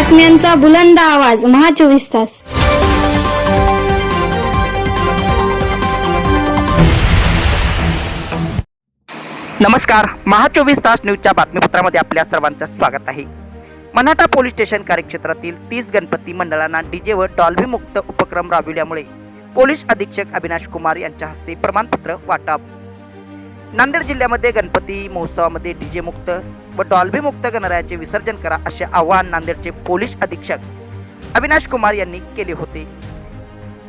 बातम्यांचा बुलंद आवाज महा 24 तास. नमस्कार, महा 24 तास न्यूजच्या बातमीपत्रामध्ये आपल्या सर्वांचं स्वागत आहे. मनाठा पोलीस स्टेशन कार्यक्षेत्रातील 30 गणपती मंडळांना डीजे व डॉल्बी मुक्त उपक्रम राबविल्यामुळे पोलीस अधीक्षक अविनाश कुमार यांच्या हस्ते प्रमाणपत्र वाटप. नांदेड जिल्ह्यामध्ये गणपती महोत्सवामध्ये डीजे मुक्त व डॉल्बी मुक्त गणरायाचे विसर्जन करा असे आवाहन नांदेडचे पोलीस अधीक्षक अविनाश कुमार यांनी केले होते.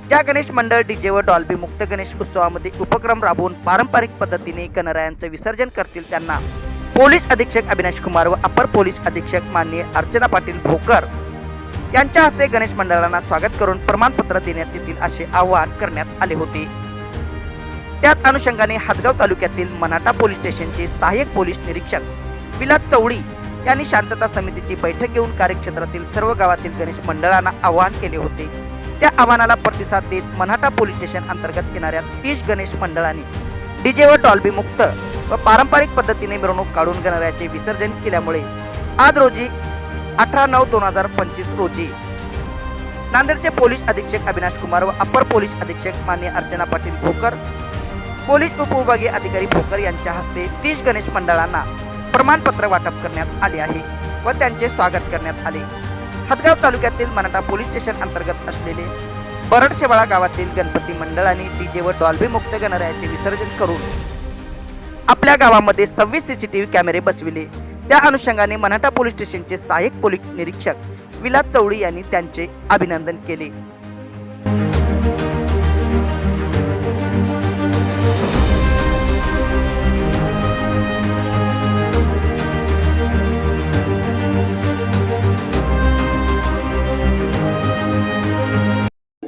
ज्या गणेश मंडळ डीजे व डॉल्बी मुक्त गणेश उत्सवामध्ये उपक्रम राबवून पारंपरिक पद्धतीने गणरायांचे विसर्जन करतील त्यांना पोलीस अधीक्षक अविनाश कुमार व अपर पोलीस अधीक्षक माननीय अर्चना पाटील भोकर यांच्या हस्ते गणेश मंडळांना स्वागत करून प्रमाणपत्र देण्यात येतील असे आवाहन करण्यात आले होते. त्याच अनुषंगाने हातगाव तालुक्यातील मनाठा पोलीस स्टेशनचे सहाय्यक पोलीस निरीक्षक विलास चौडी यांनी शांतता समितीची बैठक घेऊन कार्यक्षेत्रातील सर्व गावातील गणेश मंडळांना आवाहन केले होते. त्या आव्हानाला प्रतिसाद देत मनाठा पोलीस स्टेशन अंतर्गत येणाऱ्या 30 गणेश मंडळांनी डीजे व डॉल्बी मुक्त व पारंपरिक पद्धतीने मिरवणूक काढून गणरायाचे विसर्जन केल्यामुळे आज रोजी 18/9/2025 रोजी नांदेडचे पोलीस अधीक्षक अविनाश कुमार व अपर पोलीस अधीक्षक माननीय अर्चना पाटील भोकर, पोलीस उपविभागीय अधिकारी भोकर यांच्या हस्ते 30 गणेश मंडळांना प्रमाणपत्र वाटप करण्यात आले आहे व त्यांचे स्वागत करण्यात आले. हातगाव तालुक्यातील मनाठा पोलीस स्टेशन अंतर्गत असलेले बरडशेवाळा गावातील गणपती मंडळांनी डीजे व डॉल्बी मुक्त गणरायाचे विसर्जन करून आपल्या गावामध्ये 26 CCTV कॅमेरे बसविले. त्या अनुषंगाने मनाठा पोलीस स्टेशनचे सहाय्यक पोलीस निरीक्षक विलास चौडी यांनी त्यांचे अभिनंदन केले.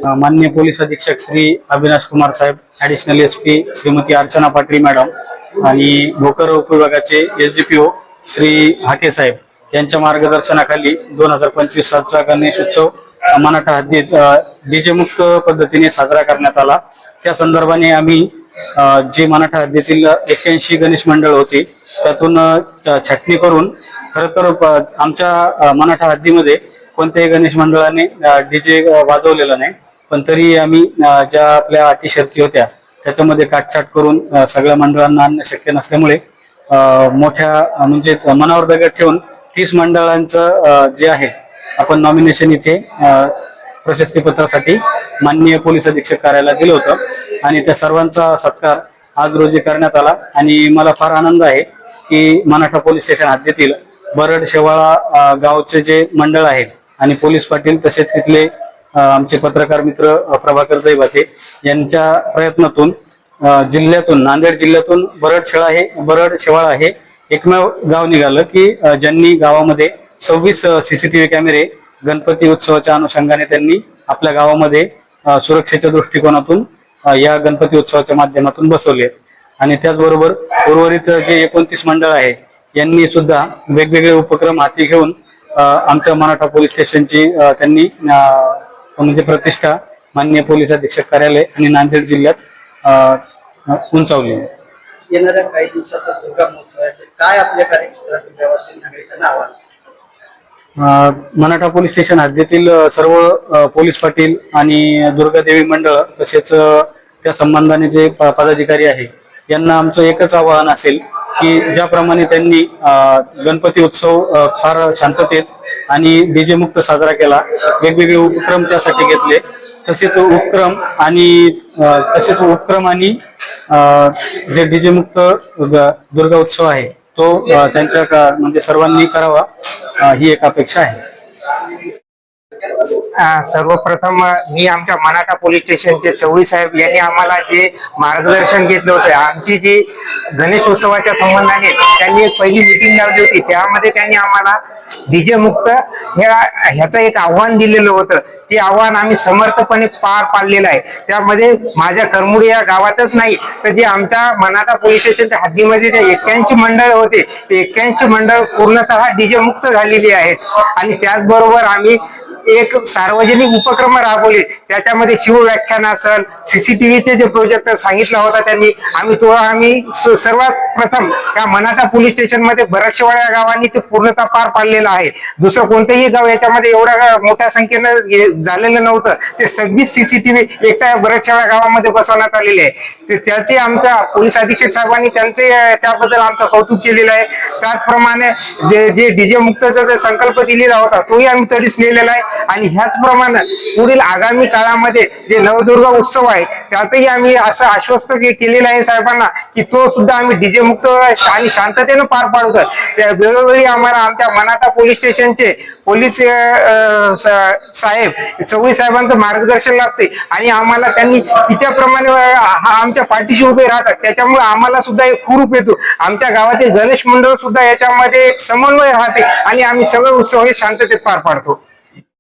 माननीय पोलीस अधीक्षक श्री अविनाश कुमार साहेब, additional SP Shrimati Archana Patil madam आणि भोकर उपविभागाचे SDPO श्री हाके साहेब यांच्या मार्गदर्शनाखाली 2025 सालचा गणेश उत्सव मनाठा हद्दीत डीजे मुक्त पद्धतीने साजरा करण्यात आला. त्या संदर्भाने आम्ही जे मनाठा हद्दीतील 81 गणेश मंडळ होते त्यातून छाटणी करून खरं तर आमच्या मनाठा हद्दीमध्ये कोणत्याही गणेश मंडळाने डीजे वाजवलेला नाही, पण तरी आम्ही ज्या आपल्या अटी शर्ती होत्या त्याच्यामध्ये काटछाट करून सगळ्या मंडळांना आणणं शक्य नसल्यामुळे मोठ्या म्हणजे मनावर दगड ठेवून 30 मंडळांचं जे आहे आपण नॉमिनेशन इथे प्रशस्तीपत्रासाठी माननीय पोलीस अधीक्षक कार्यालयाला दिलं होतं आणि त्या सर्वांचा सत्कार आज रोजी करण्यात आला. आणि मला फार आनंद आहे की मनाठा पोलीस स्टेशन हद्दीतील बरडशेवाळा गावचे जे मंडळ आहे आणि पोलीस पाटील तसेच तिथले आमचे पत्रकार मित्र प्रभाकर दैवते यांच्या प्रयत्नातून जिल्ह्यातून नांदेड जिल्ह्यातून बरडशेवाळा हे एकमेव गाव निघालं की ज्यांनी गावामध्ये 26 CCTV कॅमेरे गणपती उत्सवाच्या अनुषंगाने त्यांनी आपल्या गावामध्ये सुरक्षेच्या दृष्टिकोनातून या गणपती उत्सवाच्या माध्यमातून बसवले. आणि त्याचबरोबर उर्वरित जे 29 मंडळ आहे यांनी सुद्धा वेगवेगळे उपक्रम हाती घेऊन आमच्या मराठा पोलीस स्टेशनची त्यांनी म्हणजे प्रतिष्ठा माननीय पोलीस अधीक्षक कार्यालय आणि नांदेड जिल्ह्यात उंचावली. येणाऱ्या काही दिवसात दुर्गा महोत्सवाचे काय आपल्या कार्यक्षेत्रातील गावातील नागरिकांना आव्हान? मराठा पोलीस स्टेशन हद्दीतील सर्व पोलीस पाटील आणि दुर्गादेवी मंडळ तसेच त्या संबंधाने जे पदाधिकारी आहे यांना आमचं एकच आवाहन असेल की ज्याप्रमाणे त्यांनी गणपती उत्सव फार शांततेत आणि डीजे मुक्त साजरा केला, वेगवेगळे उपक्रम त्यासाठी घेतले, तसेच उपक्रम आणि जे डीजे मुक्त दुर्गा उत्सव आहे तो त्यांच्या म्हणजे सर्वांनी करावा ही एक अपेक्षा आहे. सर्वप्रथम मी आमच्या मनाठा पोलीस स्टेशनचे चौडी साहेब यांनी आम्हाला जे मार्गदर्शन घेतलं होतं, आमची जी गणेश उत्सवाच्या संबंधाने त्यांनी एक पहिली मीटिंग लावली होती, त्यामध्ये त्यांनी आम्हाला डीजे मुक्त ह्याचं एक आव्हान दिलेलं होतं. ते आव्हान आम्ही समर्थपणे पार पाडलेलं आहे. त्यामध्ये माझ्या करमुडी या गावातच नाही तर जे आमच्या मनाठा पोलीस स्टेशनच्या हद्दीमध्ये जे 81 मंडळ होते ते 81 मंडळ पूर्णतः डीजे मुक्त झालेली आहेत. आणि त्याचबरोबर आम्ही एक सार्वजनिक उपक्रम राबवले, त्याच्यामध्ये शिवव्याख्यान असेल, सीसीटीव्हीचे जे प्रोजेक्ट सांगितला होता त्यांनी, आम्ही सर्वात प्रथम या मनाठा पोलीस स्टेशन मध्ये बरडशेवाडा या गावांनी ते पूर्णतः पार पाडलेलं आहे. दुसरं कोणतंही गाव याच्यामध्ये एवढ्या मोठ्या संख्येनं झालेलं नव्हतं. ते 26 सीसीटीव्ही एकट्या बरडशेवाडा गावामध्ये बसवण्यात आलेले आहे. त्याचे आमच्या पोलीस अधीक्षक साहेबांनी त्याबद्दल आमचं कौतुक केलेलं आहे. त्याचप्रमाणे जे डीजे मुक्तचा जो संकल्प दिलेला होता तोही आम्ही तडीस नेलेला आहे. आणि ह्याचप्रमाणे पुढील आगामी काळामध्ये जे नवदुर्गा उत्सव आहे त्यातही आम्ही असं आश्वस्त केलेलं आहे साहेबांना की तो सुद्धा आम्ही डीजे मुक्त आणि शांततेनं पार पाडतो. वेळोवेळी आम्हाला आमच्या मनाठा पोलीस स्टेशनचे पोलीस साहेब चौघी साहेबांचं मार्गदर्शन लागते आणि आम्हाला त्यांनी त्याप्रमाणे आमच्या पाठीशी उभे राहतात. त्याच्यामुळे आम्हाला सुद्धा एक हुरूप येतो. आमच्या गावातील गणेश मंडळ सुद्धा याच्यामध्ये एक समन्वय राहते आणि आम्ही सगळे उत्सव हे शांततेत पार पाडतो.